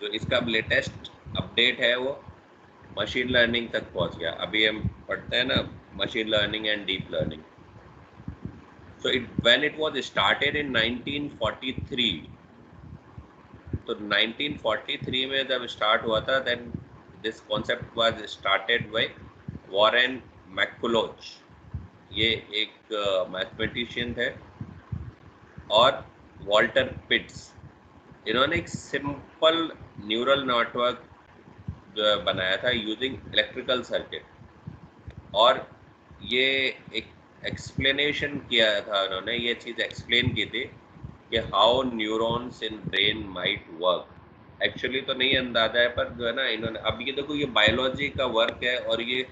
जो इसका latest update है वो मशीन लर्निंग तक पहुंच गया। अभी हम पढ़ते हैं ना machine learning and deep learning. So when it was started in 1943, तो 1943 में जब स्टार्ट हुआ था, then this concept was started by Warren McCulloch. ये एक मैथमेटिशियन थे, और वॉल्टर पिट्स। इन्होंने एक सिंपल न्यूरल नेटवर्क बनाया था यूजिंग इलेक्ट्रिकल सर्किट, और ये एक एक्सप्लेनेशन किया था, उन्होंने ये चीज़ एक्सप्लेन की थी कि how neurons in brain might work. Actually तो नहीं अंदाजा है, पर जो है ना इन्होंने, अब ये देखो ये बायोलॉजी का वर्क है, और ये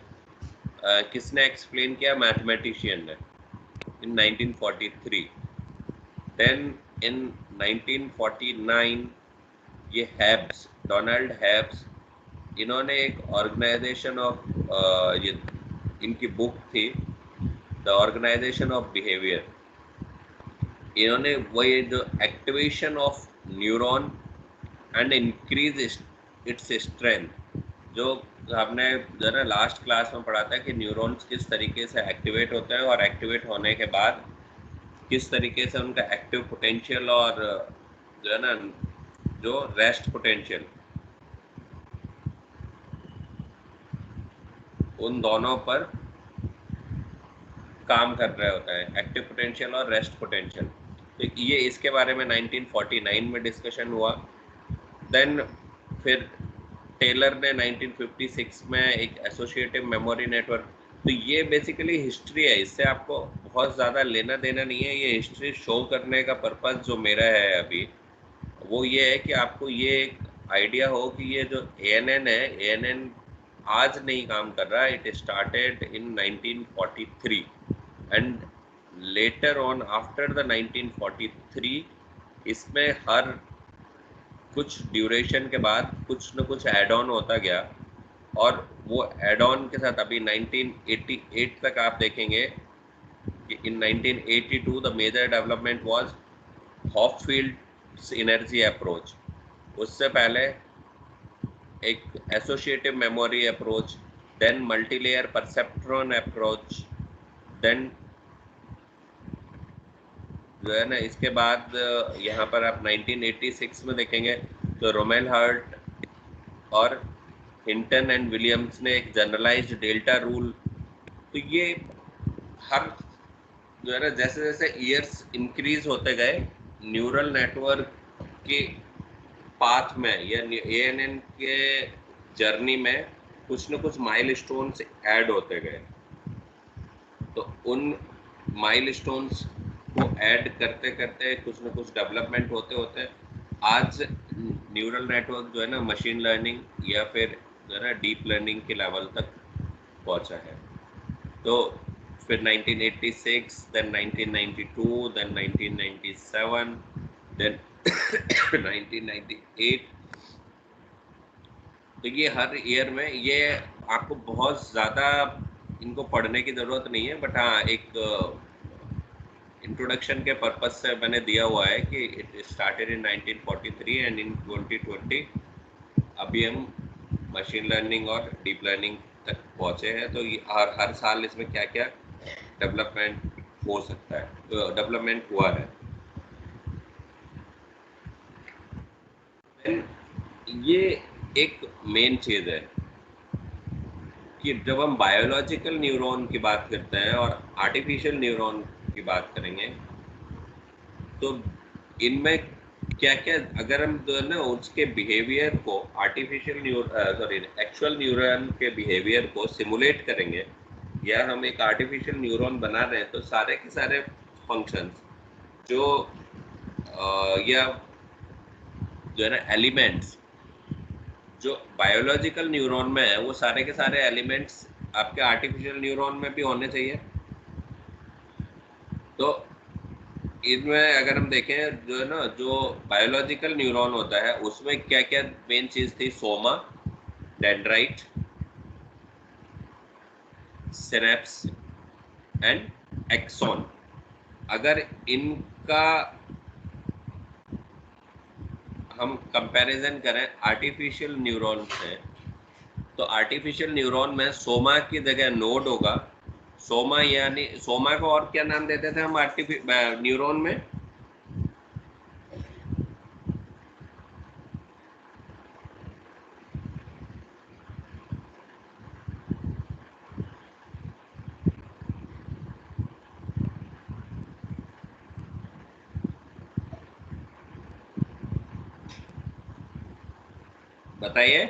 किसने एक्सप्लेन किया? मैथमेटिशियन ने इन 1943। देन इन 1949 ये हैब्स, डोनाल्ड हैब्स, इन्होंने एक ऑर्गेनाइजेशन ऑफ, ये इनकी बुक थी द ऑर्गेनाइजेशन ऑफ बिहेवियर। इन्होंने वो ये जो activation of neuron and increase its strength, जो आपने जो है ना लास्ट क्लास में पढ़ा था कि न्यूरॉन्स किस तरीके से एक्टिवेट होते हैं, और एक्टिवेट होने के बाद किस तरीके से उनका एक्टिव पोटेंशियल और जो है ना जो रेस्ट पोटेंशियल, उन दोनों पर काम कर रहे होता है, एक्टिव पोटेंशियल और रेस्ट पोटेंशियल। तो ये इसके बारे में 1949 में डिस्कशन हुआ। देन फिर टेलर ने 1956 में एक एसोसिएटिव मेमोरी नेटवर्क। तो ये बेसिकली हिस्ट्री है, इससे आपको बहुत ज़्यादा लेना देना नहीं है। ये हिस्ट्री शो करने का पर्पस जो मेरा है अभी, वो ये है कि आपको ये एक आइडिया हो कि ये जो ANN है, ANN आज नहीं काम कर रहा। It started in 1943 and later on after the 1943 इसमें हर कुछ ड्यूरेशन के बाद कुछ न कुछ एड ऑन होता गया, और वो एड ऑन के साथ अभी 1988 तक आप देखेंगे कि in 1982 the major development was Hopfield synergy approach. उससे पहले एक associative memory approach, then multilayer perceptron approach, then जो है ना इसके बाद यहाँ पर आप 1986 में देखेंगे तो रोमेल हर्ट और हिंटन एंड विलियम्स ने एक जनरलाइज्ड डेल्टा रूल। तो ये हर जो है ना जैसे जैसे ईयर्स इंक्रीज होते गए, न्यूरल नेटवर्क के पाथ में या ANN के जर्नी में कुछ न कुछ माइलस्टोन्स ऐड होते गए। तो उन माइलस्टोन्स को ऐड करते करते कुछ न कुछ डेवलपमेंट होते होते आज न्यूरल नेटवर्क जो है ना मशीन लर्निंग या फिर जो है ना डीप लर्निंग के लेवल तक पहुंचा है। तो फिर 1986, then 1992, then 1997, then 1998। तो ये हर ईयर में, ये आपको बहुत ज़्यादा इनको पढ़ने की ज़रूरत नहीं है, बट हाँ एक इंट्रोडक्शन के पर्पस से मैंने दिया हुआ है कि it started in 1943 and in 2020 अभी हम मशीन लर्निंग और डीप लर्निंग तक पहुँचे हैं। तो हर साल इसमें क्या क्या डेवलपमेंट हो सकता है, तो डेवलपमेंट हुआ है। ये एक मेन चीज़ है कि जब हम बायोलॉजिकल न्यूरॉन की बात करते हैं और आर्टिफिशियल न्यूरॉन की बात करेंगे, तो इनमें क्या क्या, अगर हम जो है ना उसके बिहेवियर को एक्चुअल न्यूरॉन के बिहेवियर को सिमुलेट करेंगे, या हम एक आर्टिफिशियल न्यूरॉन बना रहे हैं, तो सारे के सारे फंक्शंस जो या जो है ना एलिमेंट्स जो बायोलॉजिकल न्यूरॉन में है, वो सारे के सारे एलिमेंट्स आपके आर्टिफिशियल न्यूरॉन में भी होने चाहिए। तो इनमें अगर हम देखें जो है ना जो बायोलॉजिकल न्यूरॉन होता है उसमें क्या क्या मेन चीज थी? Soma, dendrite, synapse and axon. अगर इनका हम कंपैरिजन करें आर्टिफिशियल न्यूरॉन से, तो आर्टिफिशियल न्यूरॉन में सोमा की जगह नोड होगा। सोमा यानी सोमा को और क्या नाम देते थे हम न्यूरॉन में? बताइए।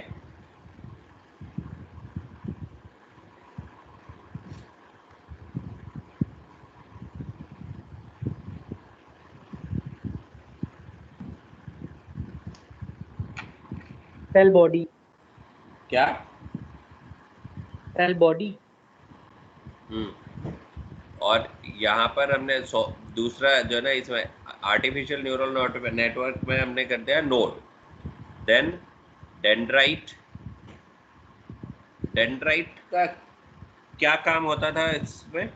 Cell body. क्या? Cell body. और यहाँ पर हमने दूसरा जो है ना, इसमें आर्टिफिशियल न्यूरल नेटवर्क में हमने कर दिया नोड। Then dendrite. डेंड्राइट का क्या काम होता था इसमें?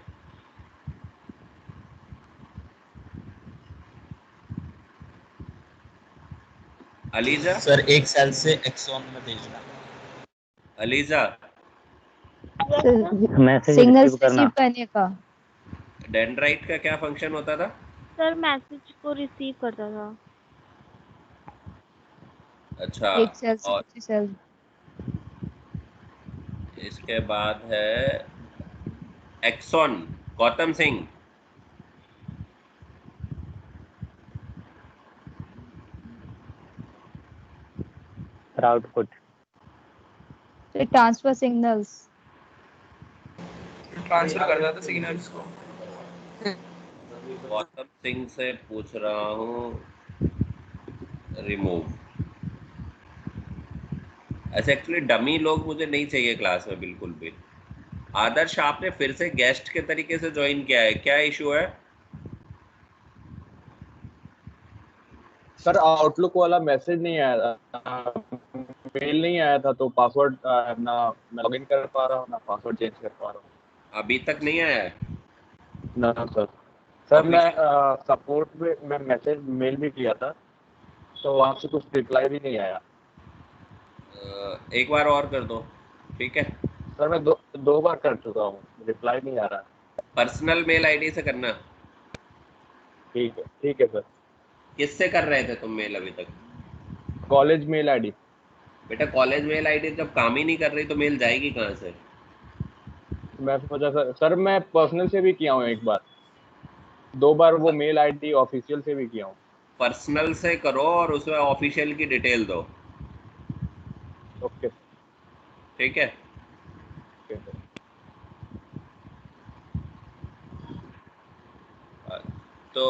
अलीजा। सर एक सेल से एक्सॉन में भेजना। अलीजा, मैसेज सिग्नल रिसीव करना। रिसीव करने का। डेंड्राइट का क्या फंक्शन होता था? सर मैसेज को रिसीव करता था। अच्छा। एक सेल से और दूसरी सेल। इसके बाद है axon. Gautam Singh. Output. Transfer signals. Transfer करता था सिग्नल्स को। गौतम सिंह से पूछ रहा हूँ रिमूव। ऐसे एक्चुअली डमी लोग मुझे नहीं चाहिए क्लास में बिल्कुल भी। आदर्श, आपने फिर से गेस्ट के तरीके से ज्वाइन किया है, क्या इशू है? सर आउटलुक वाला मैसेज नहीं आया था, मेल नहीं आया था, तो पासवर्ड ना मैं लॉगिन कर पा रहा हूँ ना पासवर्ड चेंज कर पा रहा हूँ। अभी तक नहीं आया है? ना सर मैं सपोर्ट में मैं मैसेज मेल भी किया था, तो वहाँ से कुछ रिप्लाई भी नहीं आया। एक बार और कर दो, ठीक है? सर मैं दो बार कर चुका हूँ, रिप्लाई नहीं आ रहा। पर्सनल मेल आईडी से करना। ठीक है सर। किससे कर रहे थे तुम मेल अभी तक? College mail ID. बेटा कॉलेज मेल आईडी जब काम ही नहीं कर रही तो मेल जाएगी कहाँ से? मैं सोचा सर मैं पर्सनल से भी किया हूँ एक बार, 2 बार वो मेल आईडी ऑफिशियल से भी किया हूँ। पर्सनल से करो और उसमें ऑफिशियल की डिटेल दो। ओके ठीक है? Okay sir. तो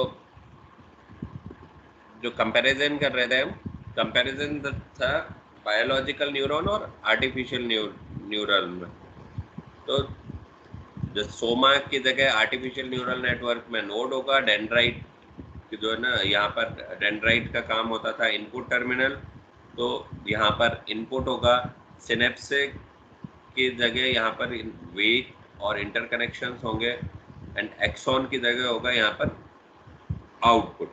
जो कंपैरिजन कर रहे थे हम, कंपैरिजन था बायोलॉजिकल न्यूरॉन और आर्टिफिशियल न्यूरल में। तो जो सोमा की जगह आर्टिफिशियल न्यूरल नेटवर्क में नोड होगा। डेंड्राइट जो है ना, यहाँ पर डेंड्राइट का काम होता था इनपुट टर्मिनल, तो यहाँ पर इनपुट होगा। सिनेप्स की जगह यहाँ पर वेट और इंटरकनेक्शंस होंगे, एंड एक्सॉन की जगह होगा यहाँ पर आउटपुट।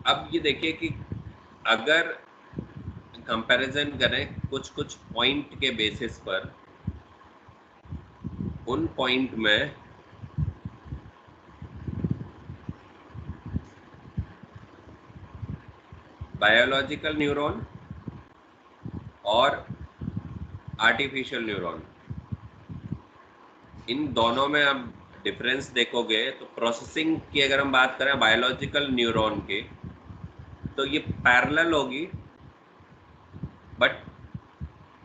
अब ये देखिए कि अगर कंपैरिजन करें कुछ पॉइंट के बेसिस पर, उन पॉइंट में बायोलॉजिकल न्यूरॉन और आर्टिफिशियल न्यूरॉन, इन दोनों में आप डिफरेंस देखोगे तो प्रोसेसिंग की अगर हम बात करें बायोलॉजिकल न्यूरॉन की, तो ये पैरेलल होगी but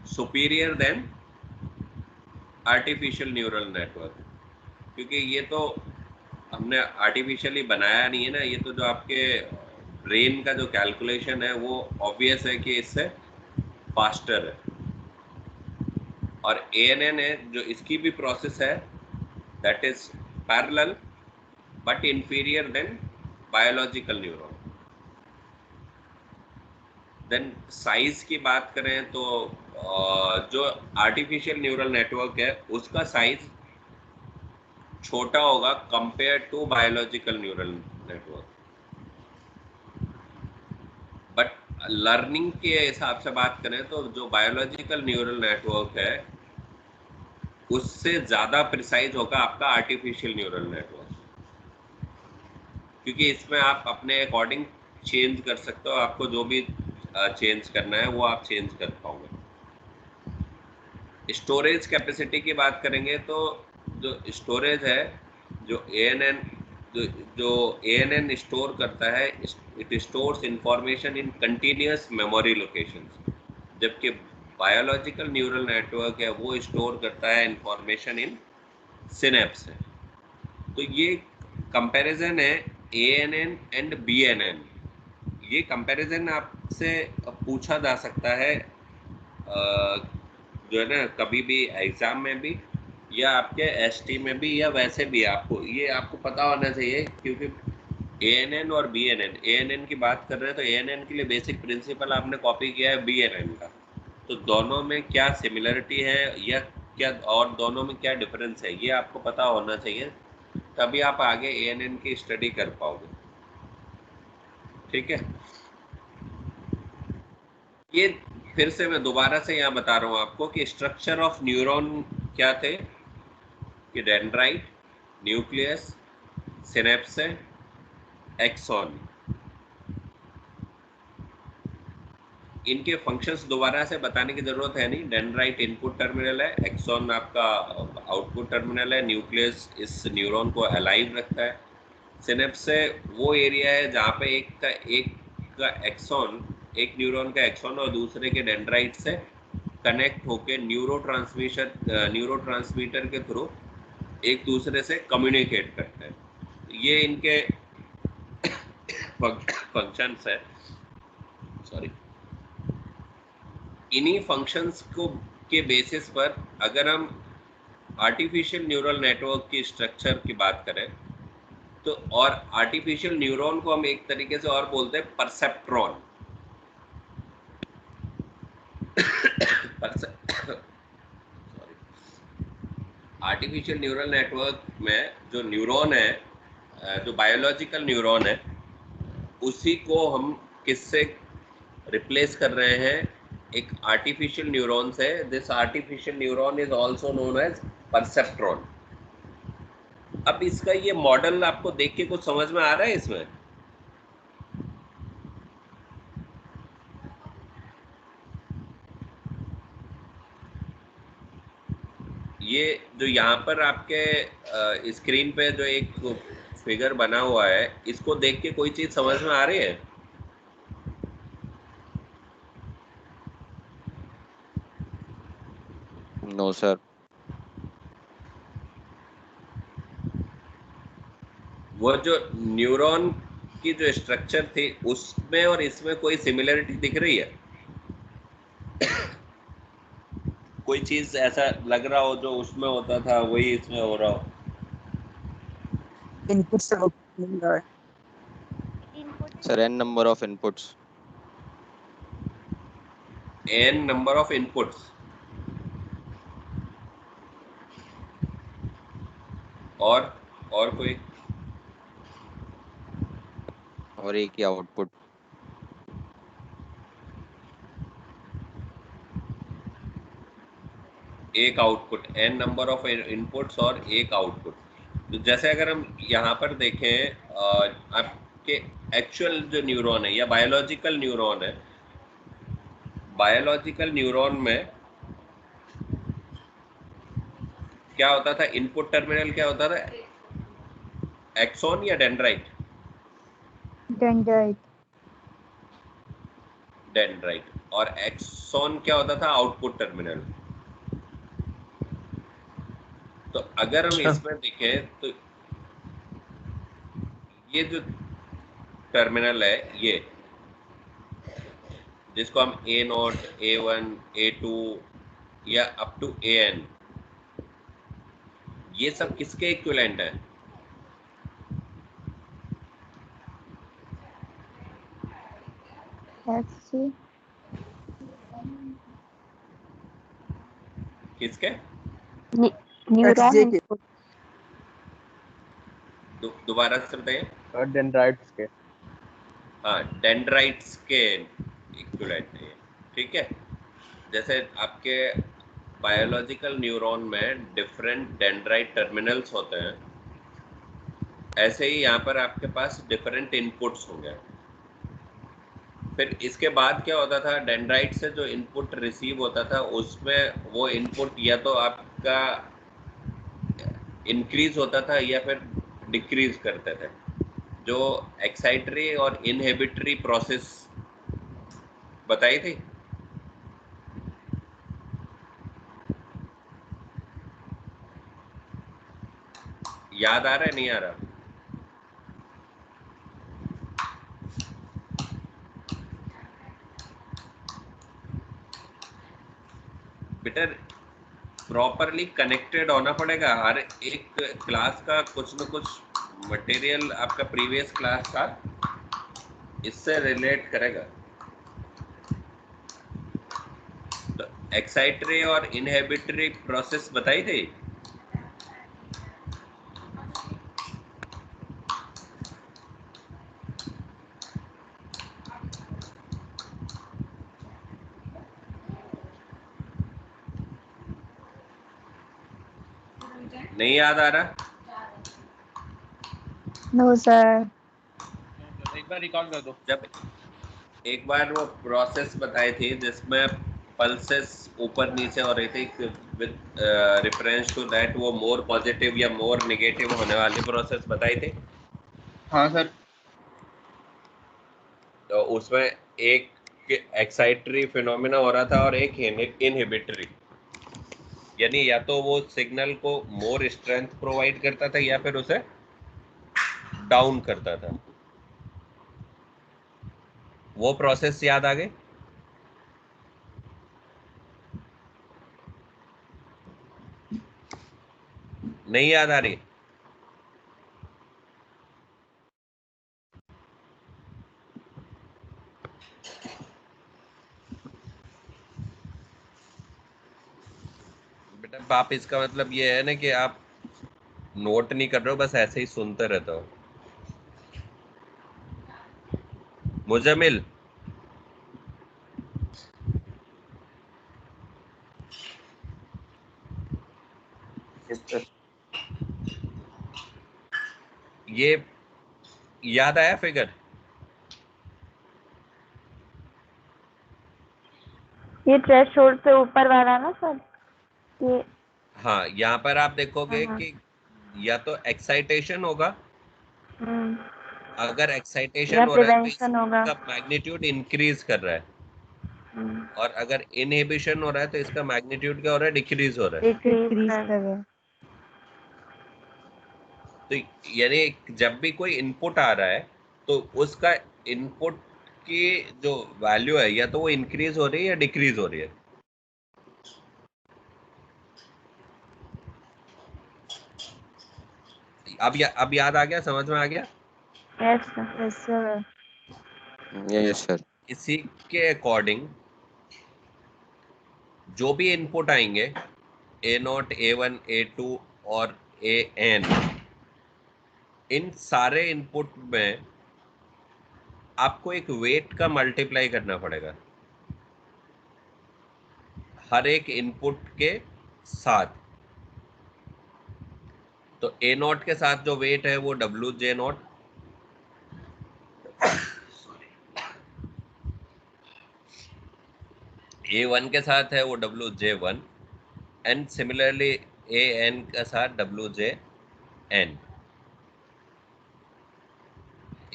superior then artificial neural network, क्योंकि ये तो हमने आर्टिफिशियली बनाया नहीं है ना। ये तो जो आपके ब्रेन का जो कैलकुलेशन है वो ऑब्वियस है कि इससे फास्टर है। और ANN है जो इसकी भी प्रोसेस है, that is parallel but inferior then biological neuron. Then size की बात करें तो जो आर्टिफिशियल न्यूरल नेटवर्क है उसका साइज छोटा होगा compare to biological neural network. But learning के हिसाब से बात करें तो जो बायोलॉजिकल न्यूरल नेटवर्क है उससे ज़्यादा प्रिसाइज होगा आपका आर्टिफिशियल न्यूरल नेटवर्क, क्योंकि इसमें आप अपने अकॉर्डिंग चेंज कर सकते हो, आपको जो भी चेंज करना है वो आप चेंज कर पाओगे। स्टोरेज कैपेसिटी की बात करेंगे तो जो स्टोरेज है, जो ANN स्टोर करता है, it stores information in continuous memory locations, जबकि बायोलॉजिकल न्यूरल नेटवर्क है वो स्टोर करता है इंफॉर्मेशन इन सिनेप्स है। तो ये कंपैरिजन है ANN एंड BNN। ये कंपैरिजन आपसे पूछा जा सकता है जो है ना कभी भी एग्जाम में भी या आपके ST में भी या वैसे भी आपको पता होना चाहिए, क्योंकि ANN और ANN की बात कर रहे हैं तो ANN के लिए बेसिक प्रिंसिपल आपने कॉपी किया है BNN का, तो दोनों में क्या सिमिलरिटी है या क्या और दोनों में क्या डिफरेंस है ये आपको पता होना चाहिए, तभी आप आगे ANN की स्टडी कर पाओगे। ठीक है, ये फिर से मैं दोबारा से यहाँ बता रहा हूँ आपको कि स्ट्रक्चर ऑफ न्यूरॉन क्या थे, कि डेंड्राइट, न्यूक्लियस, सिनेप्स, एक्सॉन। इनके फंक्शंस दोबारा से बताने की जरूरत है नहीं। डेंड्राइट इनपुट टर्मिनल है, एक्सॉन आपका आउटपुट टर्मिनल है, न्यूक्लियस इस न्यूरॉन को अलाइव रखता है, सिनेप्स वो एरिया है जहाँ पे एक का एक्सॉन, एक न्यूरॉन का एक्सॉन और दूसरे के डेंड्राइट से कनेक्ट होके न्यूरोट्रांसमीटर के थ्रू एक दूसरे से कम्युनिकेट करते हैं। ये इनके फंक्शंस है। सॉरी, इन्हीं फंक्शंस को के बेसिस पर अगर हम आर्टिफिशियल न्यूरल नेटवर्क की स्ट्रक्चर की बात करें तो, और आर्टिफिशियल न्यूरॉन को हम एक तरीके से और बोलते हैं परसेप्ट्रॉन। आर्टिफिशियल न्यूरल नेटवर्क में जो न्यूरॉन है, जो बायोलॉजिकल न्यूरॉन है, उसी को हम किससे रिप्लेस कर रहे हैं, एक आर्टिफिशियल न्यूरॉन से। This artificial neuron is also known as perceptron. अब इसका ये मॉडल आपको देख के कुछ समझ में आ रहा है इसमें? ये जो यहाँ पर आपके स्क्रीन पे जो एक फिगर बना हुआ है, इसको देख के कोई चीज समझ में आ रही है? No sir. वो जो न्यूरॉन की जो स्ट्रक्चर थी उसमें और इसमें कोई सिमिलरिटी दिख रही है? कोई चीज ऐसा लग रहा हो जो उसमें होता था वही इसमें हो रहा हो? इनपुट से आउटपुट मिल रहा है। Input sir n number of inputs. n number of inputs और कोई? और एक ही आउटपुट। एक output, n number of inputs और एक आउटपुट। तो जैसे अगर हम यहाँ पर देखें आपके एक्चुअल जो न्यूरॉन है या बायोलॉजिकल न्यूरॉन है, बायोलॉजिकल न्यूरॉन में क्या होता था? इनपुट टर्मिनल क्या होता था? एक्सॉन या डेंड्राइट? डेंड्राइट। डेंड्राइट। और एक्सॉन क्या होता था? Output terminal. तो अगर हम इसमें देखें तो ये जो टर्मिनल है, ये जिसको हम A0, A1, A2 या अप टू AN, ये सब किसके इक्विवेलेंट है? FC। किसके? न्यूरॉन XJ के। इनपुट। दोबारा से बताइए। डेंड्राइट्स के। हाँ, डेंड्राइट्स के इक्विवेलेंट है, ठीक है। जैसे आपके बायोलॉजिकल न्यूरॉन में डिफरेंट डेंड्राइट टर्मिनल्स होते हैं, ऐसे ही यहाँ पर आपके पास डिफरेंट इनपुट्स होंगे। फिर इसके बाद क्या होता था, डेंड्राइट से जो इनपुट रिसीव होता था उसमें वो इनपुट या तो आपका इंक्रीज होता था या फिर डिक्रीज करते थे। जो एक्साइटरी और इनहिबिटरी प्रोसेस बताई थी, याद आ रहा है नहीं आ रहा? बेटा प्रॉपरली कनेक्टेड होना पड़ेगा। हर एक क्लास का कुछ न कुछ मटेरियल आपका प्रीवियस क्लास का इससे रिलेट करेगा। तो एक्साइटरी और इनहिबिटरी प्रोसेस बताई थी। नहीं याद आ रहा? No sir. एक बार रिकॉल कर दो। जब एक बार वो प्रोसेस बताई थी जिसमें पल्सेस ऊपर नीचे हो रही थी विद रेफरेंस टू दैट, वो मोर पॉजिटिव या मोर नेगेटिव होने वाली प्रोसेस बताई थी। हाँ सर। तो उसमें एक एक्साइटरी फिनोमेना हो रहा था और एक इनहिबिटरी, यानी या तो वो सिग्नल को मोर स्ट्रेंथ प्रोवाइड करता था या फिर उसे डाउन करता था। वो प्रोसेस याद आ गई? नहीं याद आ रही? बेटा आप, इसका मतलब ये है ना कि आप नोट नहीं कर रहे हो, बस ऐसे ही सुनते रहते हो। मुजमिल, ये याद आया फिगर? ये थ्रेशोल्ड से ऊपर वाला ना सर, ये। हाँ, यहाँ पर आप देखोगे हाँ। कि या तो एक्साइटेशन होगा, हम्म, अगर या एक्साइटेशन हो रहा है तो प्रिवेंशन होगा। इसका मैग्नीट्यूड इंक्रीज कर रहा है, हम्म, और अगर इनहिबिशन हो रहा है तो इसका मैग्नीट्यूड क्या हो रहा है, डिक्रीज हो रहा है। डिक्रीज डिक्रीज कर। कर रहे हैं। तो यानी जब भी कोई इनपुट आ रहा है तो उसका इनपुट की जो वैल्यू है या तो वो इंक्रीज हो रही है या डिक्रीज हो रही है। अब याद आ गया, समझ में आ गया? Yes sir. Yes sir. Yes, sir. इसी के अकॉर्डिंग जो भी इनपुट आएंगे, A0, A1, A2 और AN, इन सारे इनपुट में आपको एक वेट का मल्टीप्लाई करना पड़ेगा हर एक इनपुट के साथ। तो A0 के साथ जो वेट है वो WJ0, A1 के साथ है वो WJ1, एंड सिमिलरली AN के साथ WJN।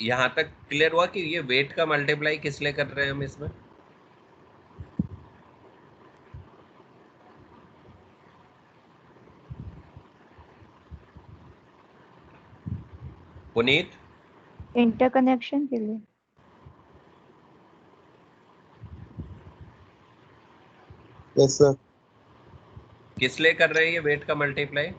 यहाँ तक क्लियर हुआ कि ये वेट का मल्टीप्लाई किस लिए कर रहे हैं हम इसमें? पुनीत, इंटरकनेक्शन के लिए। Yes sir. किस लिए कर रहे हैं ये वेट का मल्टीप्लाई?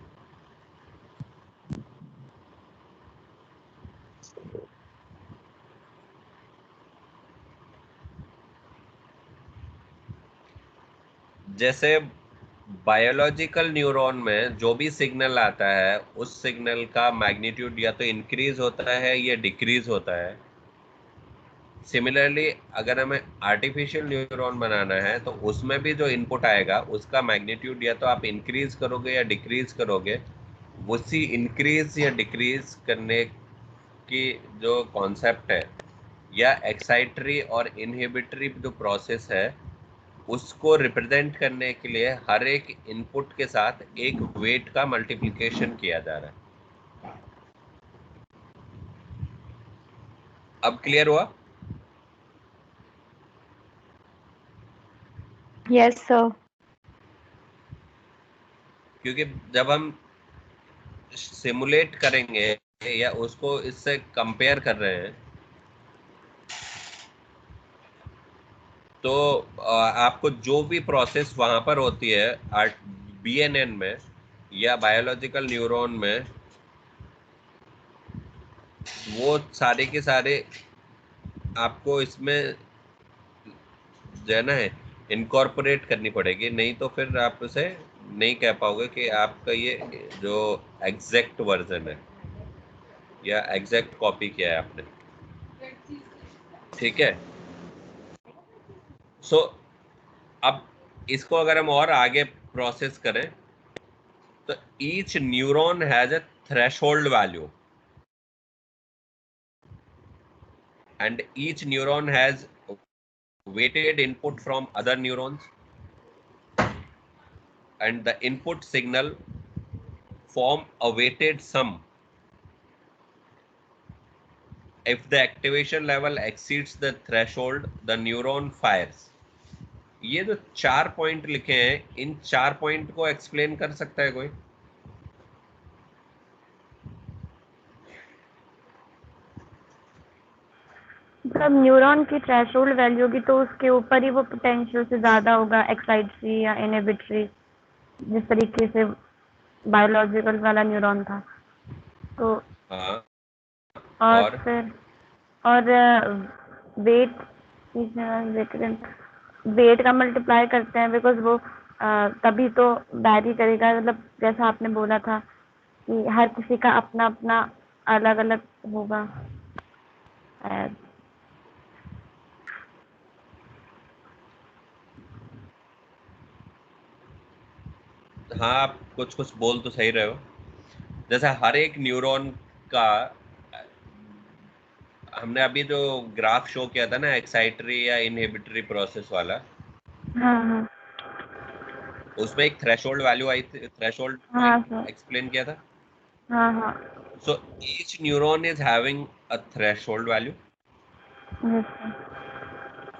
जैसे बायोलॉजिकल न्यूरॉन में जो भी सिग्नल आता है उस सिग्नल का मैग्नीट्यूड या तो इंक्रीज होता है या डिक्रीज होता है। सिमिलरली अगर हमें आर्टिफिशियल न्यूरॉन बनाना है तो उसमें भी जो इनपुट आएगा उसका मैग्नीट्यूड या तो आप इंक्रीज करोगे या डिक्रीज करोगे। उसी इंक्रीज या डिक्रीज करने की जो कॉन्सेप्ट है या एक्साइटरी और इनहिबिटरी जो प्रोसेस है उसको रिप्रेजेंट करने के लिए हर एक इनपुट के साथ एक वेट का मल्टीप्लिकेशन किया जा रहा है। अब क्लियर हुआ? Yes, sir. क्योंकि जब हम सिमुलेट करेंगे या उसको इससे कंपेयर कर रहे हैं तो आपको जो भी प्रोसेस वहां पर होती है बीएनएन में या बायोलॉजिकल न्यूरॉन में, वो सारे के सारे आपको इसमें जो है ना इनकॉर्पोरेट करनी पड़ेगी, नहीं तो फिर आप उसे नहीं कह पाओगे कि आपका ये जो एग्जैक्ट वर्जन है या एग्जैक्ट कॉपी किया है आपने। ठीक है, सो अब इसको अगर हम और आगे प्रोसेस करें तो each neuron has a threshold value and each neuron has weighted input from other neurons, and the input signal form a weighted sum. If the activation level exceeds the threshold, the neuron fires. ये जो 4 point लिखे हैं, इन 4 point को explain कर सकता है कोई? जब न्यूरॉन की थ्रेशोल्ड वैल्यू होगी तो उसके ऊपर ही वो पोटेंशियल से ज्यादा होगा, एक्साइटरी या इनहिबिटरी, जिस तरीके से बायोलॉजिकल वाला न्यूरॉन था। तो हाँ, और फिर और वेट का मल्टीप्लाई करते हैं बिकॉज वो तभी तो वैरी करेगा। मतलब जैसा आपने बोला था कि हर किसी का अपना अपना अलग अलग होगा। हाँ, आप कुछ कुछ बोल तो सही रहे हो। जैसा हर एक न्यूरॉन का, हमने अभी जो ग्राफ शो किया था ना एक्साइटरी या इनहिबिटरी प्रोसेस वाला, हाँ हाँ उसमें एक थ्रेशोल्ड वैल्यू आई थी, थ्रेशोल्ड हाँ सर, एक्सप्लेन किया था। हाँ हाँ So each neuron is having a threshold value, yes sir,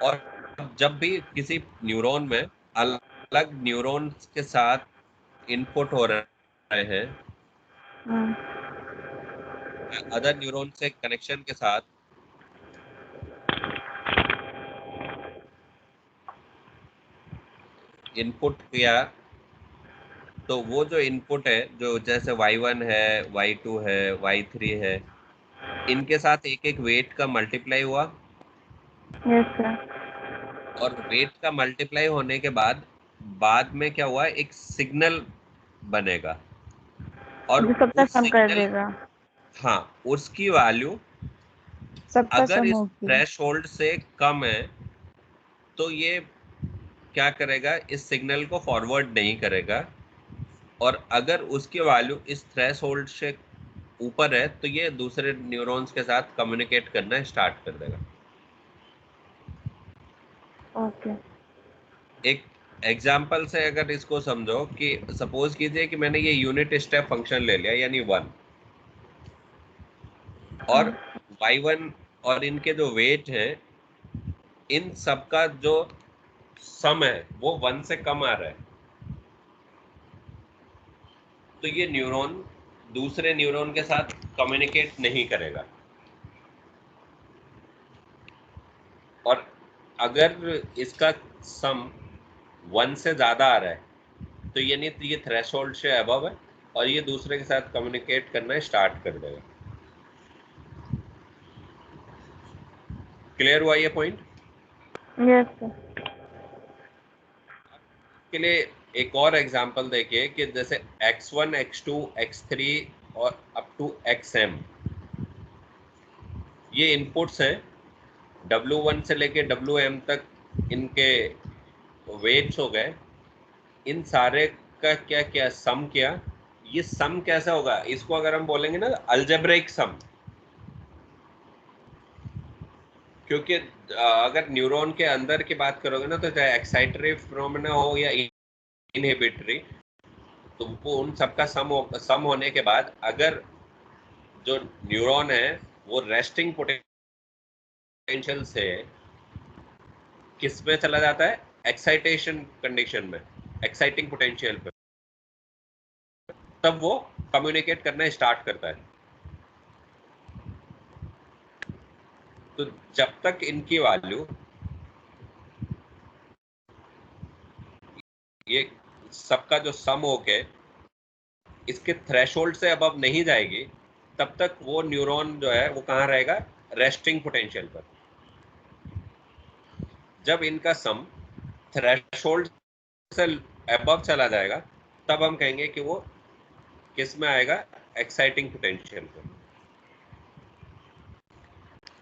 और जब भी किसी न्यूरॉन में अलग न्यूरॉन्स के साथ इनपुट हो रहे हैं हाँ अदर न्यूरॉन से कनेक्शन के साथ, इनपुट किया, तो वो जो इनपुट है जो जैसे y1 है, y2 है, y3 है, इनके साथ एक एक वेट का मल्टीप्लाई हुआ, yes sir, और वेट का मल्टीप्लाई होने के बाद में क्या हुआ, एक सिग्नल बनेगा, और जो सबका उस सम कर सिग्नल, देगा। हाँ, उसकी वैल्यू सबका अगर सम इस होगी। थ्रेशोल्ड से कम है तो ये क्या करेगा, इस सिग्नल को फॉरवर्ड नहीं करेगा, और अगर उसकी वैल्यू इस थ्रेशोल्ड से ऊपर है तो ये दूसरे न्यूरॉन्स के साथ कम्युनिकेट करना स्टार्ट कर देगा। ओके एक एग्जाम्पल से अगर इसको समझो कि सपोज कीजिए कि मैंने ये यूनिट स्टेप फंक्शन ले लिया यानी 1, और y1 और इनके जो वेट है इन सबका जो सम है वो 1 से कम आ रहा है, तो ये न्यूरॉन दूसरे न्यूरॉन के साथ कम्युनिकेट नहीं करेगा। और अगर इसका सम 1 से ज्यादा आ रहा है तो यानी तो ये थ्रेशोल्ड से अबव है और ये दूसरे के साथ कम्युनिकेट करना स्टार्ट कर देगा। क्लियर हुआ ये पॉइंट? यस सर, के लिए एक और एग्जांपल देखिए कि जैसे x1, x2, x3 और अप टू xm, ये इनपुट्स हैं। W1 से लेके WM तक इनके वेट्स हो गए। इन सारे का क्या क्या सम किया। ये सम कैसा होगा, इसको अगर हम बोलेंगे ना अलजेब्रिक सम, क्योंकि अगर न्यूरॉन के अंदर की बात करोगे ना तो चाहे एक्साइटरी फिनोमेना हो या इनहिबिटरी, तो वो उन सबका सम होने के बाद अगर जो न्यूरॉन है वो रेस्टिंग पोटेंशियल से किस में चला जाता है, एक्साइटेशन कंडीशन में, एक्साइटिंग पोटेंशियल पे, तब वो कम्युनिकेट करना स्टार्ट करता है। तो जब तक इनकी वैल्यू ये सबका जो सम हो के इसके थ्रेशोल्ड से अबव नहीं जाएगी, तब तक वो न्यूरॉन जो है वो कहाँ रहेगा, रेस्टिंग पोटेंशियल पर। जब इनका सम थ्रेशोल्ड से अबव चला जाएगा तब हम कहेंगे कि वो किस में आएगा, एक्साइटिंग पोटेंशियल पर।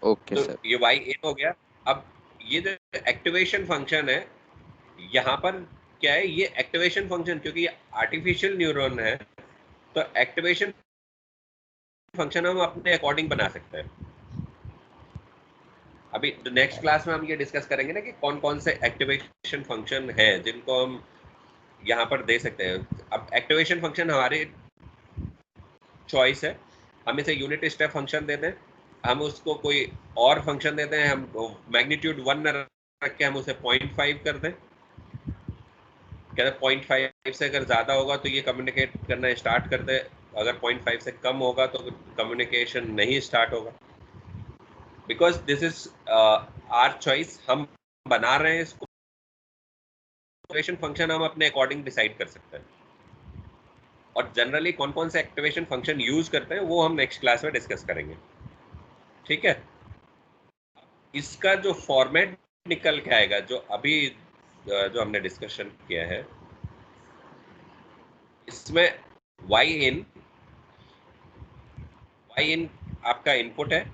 ओके तो सर। ये वाई इन हो गया। अब ये जो एक्टिवेशन फंक्शन है, यहाँ पर क्या है, ये एक्टिवेशन फंक्शन क्योंकि ये आर्टिफिशियल न्यूरॉन है तो एक्टिवेशन फंक्शन हम अपने अकॉर्डिंग बना सकते हैं। अभी नेक्स्ट क्लास में हम ये डिस्कस करेंगे ना कि कौन कौन से एक्टिवेशन फंक्शन हैं जिनको हम यहाँ पर दे सकते हैं। अब एक्टिवेशन फंक्शन हमारी चॉइस है, हम इसे यूनिट स्टेप फंक्शन देते हैं, हम उसको कोई और फंक्शन देते हैं, हम मैग्नीट्यूड 1 रख के हम उसे 0.5 कर दें। कहते 0.5 से अगर ज़्यादा होगा तो ये कम्युनिकेट करना स्टार्ट कर दे, अगर 0.5 से कम होगा तो कम्युनिकेशन नहीं स्टार्ट होगा। Because this is our choice, हम बना रहे हैं इसको, एक्टिवेशन फंक्शन हम अपने अकॉर्डिंग डिसाइड कर सकते हैं। और जनरली कौन कौन से एक्टिवेशन फंक्शन यूज करते हैं वो हम नेक्स्ट क्लास में डिस्कस करेंगे, ठीक है। इसका जो फॉर्मेट निकल के आएगा, जो अभी जो हमने डिस्कशन किया है, इसमें y in आपका इनपुट है,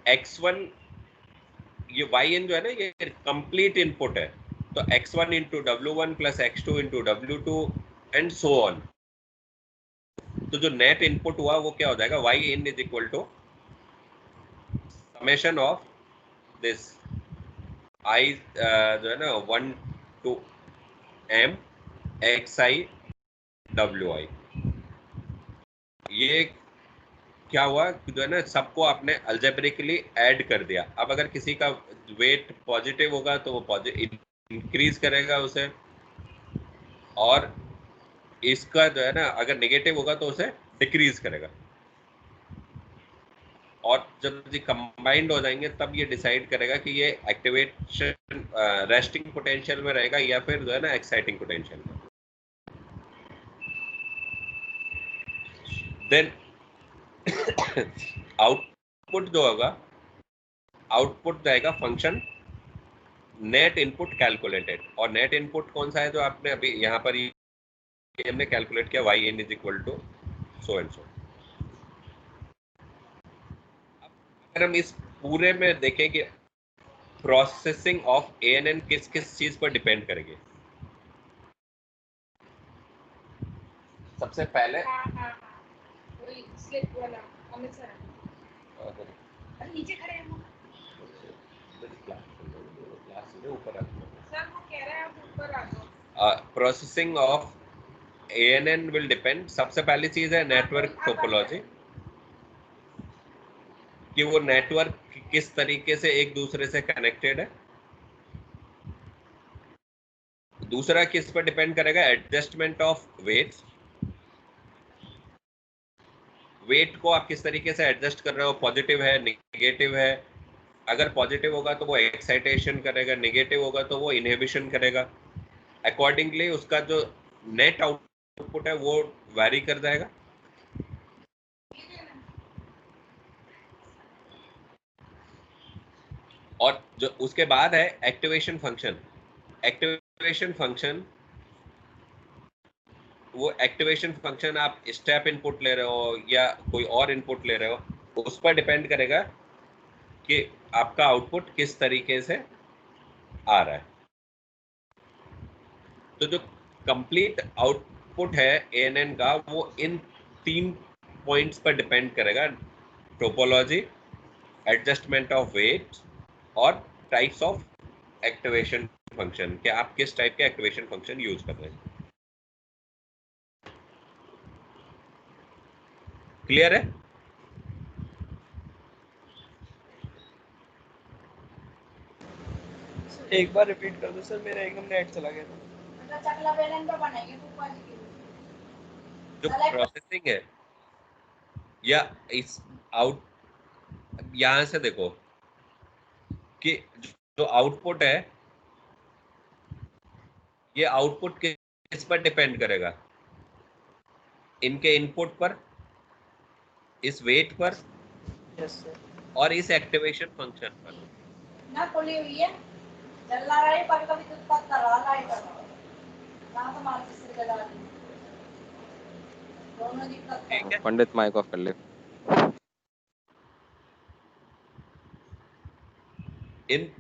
x1, ये y in जो है ना ये कंप्लीट इनपुट है, तो x1 into W1 plus x2 into W2 and so on. तो जो नेट इनपुट हुआ वो क्या हो जाएगा, y in is equal to summation of this i जो है ना 1 to m xi wi। ये क्या हुआ जो है ना, सबको आपने अल्जेब्रिकली ऐड कर दिया। अब अगर किसी का वेट पॉजिटिव होगा तो वो इंक्रीज करेगा उसे, और इसका जो है ना अगर नेगेटिव होगा तो उसे डिक्रीज करेगा। और जब ये कंबाइंड हो जाएंगे तब ये डिसाइड करेगा कि ये एक्टिवेशन रेस्टिंग पोटेंशियल में रहेगा या फिर जो है ना एक्साइटिंग पोटेंशियल में। देन आउटपुट जो होगा, आउटपुट जाएगा फंक्शन नेट इनपुट कैलकुलेटेड। और नेट इनपुट कौन सा है जो आपने अभी यहाँ पर हमने कैलकुलेट किया, y in is equal to so and so. अगर हम इस पूरे में देखें कि प्रोसेसिंग ऑफ ANN किस किस चीज पर डिपेंड करेगी, सबसे पहले नीचे खड़े हैं processing of ANN will depend, सबसे पहली चीज है नेटवर्क टोपोलॉजी, कि वो नेटवर्क किस तरीके से एक दूसरे से कनेक्टेड है। दूसरा किस पर डिपेंड करेगा, एडजस्टमेंट ऑफ वेट्स, वेट को आप किस तरीके से एडजस्ट कर रहे हो, पॉजिटिव है नेगेटिव है। अगर पॉजिटिव होगा तो वो एक्साइटेशन करेगा, नेगेटिव होगा तो वो इनहिबिशन करेगा। अकॉर्डिंगली उसका जो नेट आउटपुट है वो वैरी कर जाएगा। और जो उसके बाद है एक्टिवेशन फंक्शन। एक्टिवेशन फंक्शन वो एक्टिवेशन फंक्शन आप स्टेप इनपुट ले रहे हो या कोई और इनपुट ले रहे हो, उस पर डिपेंड करेगा कि आपका आउटपुट किस तरीके से आ रहा है। तो जो कंप्लीट आउटपुट है ANN का, वो इन 3 पॉइंट्स पर डिपेंड करेगा: टोपोलॉजी, एडजस्टमेंट ऑफ वेट और टाइप्स ऑफ एक्टिवेशन फंक्शन, कि आप किस टाइप के एक्टिवेशन फंक्शन यूज कर रहे हैं। क्लियर है? एक बार रिपीट कर दो सर, मेरा एकदम नेट चला गया था। मतलब चकला बेलन पर बनाएंगे ऊपर की जो प्रोसेसिंग है या इस आउट, यहां से देखो कि जो आउटपुट है, ये आउटपुट किस पर डिपेंड करेगा? इनके इनपुट पर, इस वेट पर, यस सर। और इस एक्टिवेशन फंक्शन पर। ना खुली हुई है, चल रहा है पर कभी तो पता रहा है ना, तो मार किसी का डाल दोनों दिक्कत है। ठीक है, पंडित माइक ऑफ कर ले। इन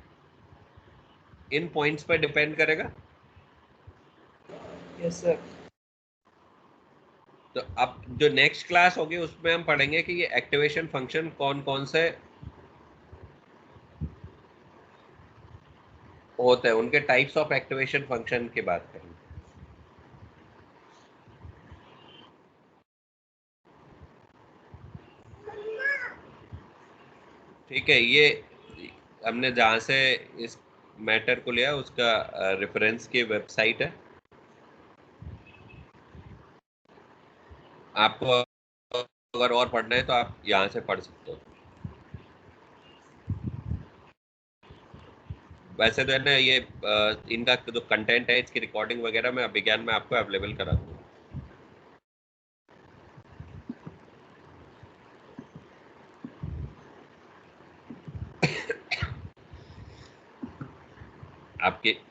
इन पॉइंट्स पर डिपेंड करेगा। Yes sir. तो अब जो नेक्स्ट क्लास होगी उसमें हम पढ़ेंगे कि ये एक्टिवेशन फंक्शन कौन कौन से होते हैं, उनके टाइप्स ऑफ एक्टिवेशन फंक्शन की बात करेंगे। ठीक है, ये हमने जहाँ से इस मैटर को लिया उसका रेफरेंस की वेबसाइट है, आपको अगर और पढ़ना है तो आप यहाँ से पढ़ सकते हो। वैसे तो है ना, ये इनका जो कंटेंट है, इसकी रिकॉर्डिंग वगैरह मैं विज्ञान में आपको अवेलेबल करा दूंगा। आपके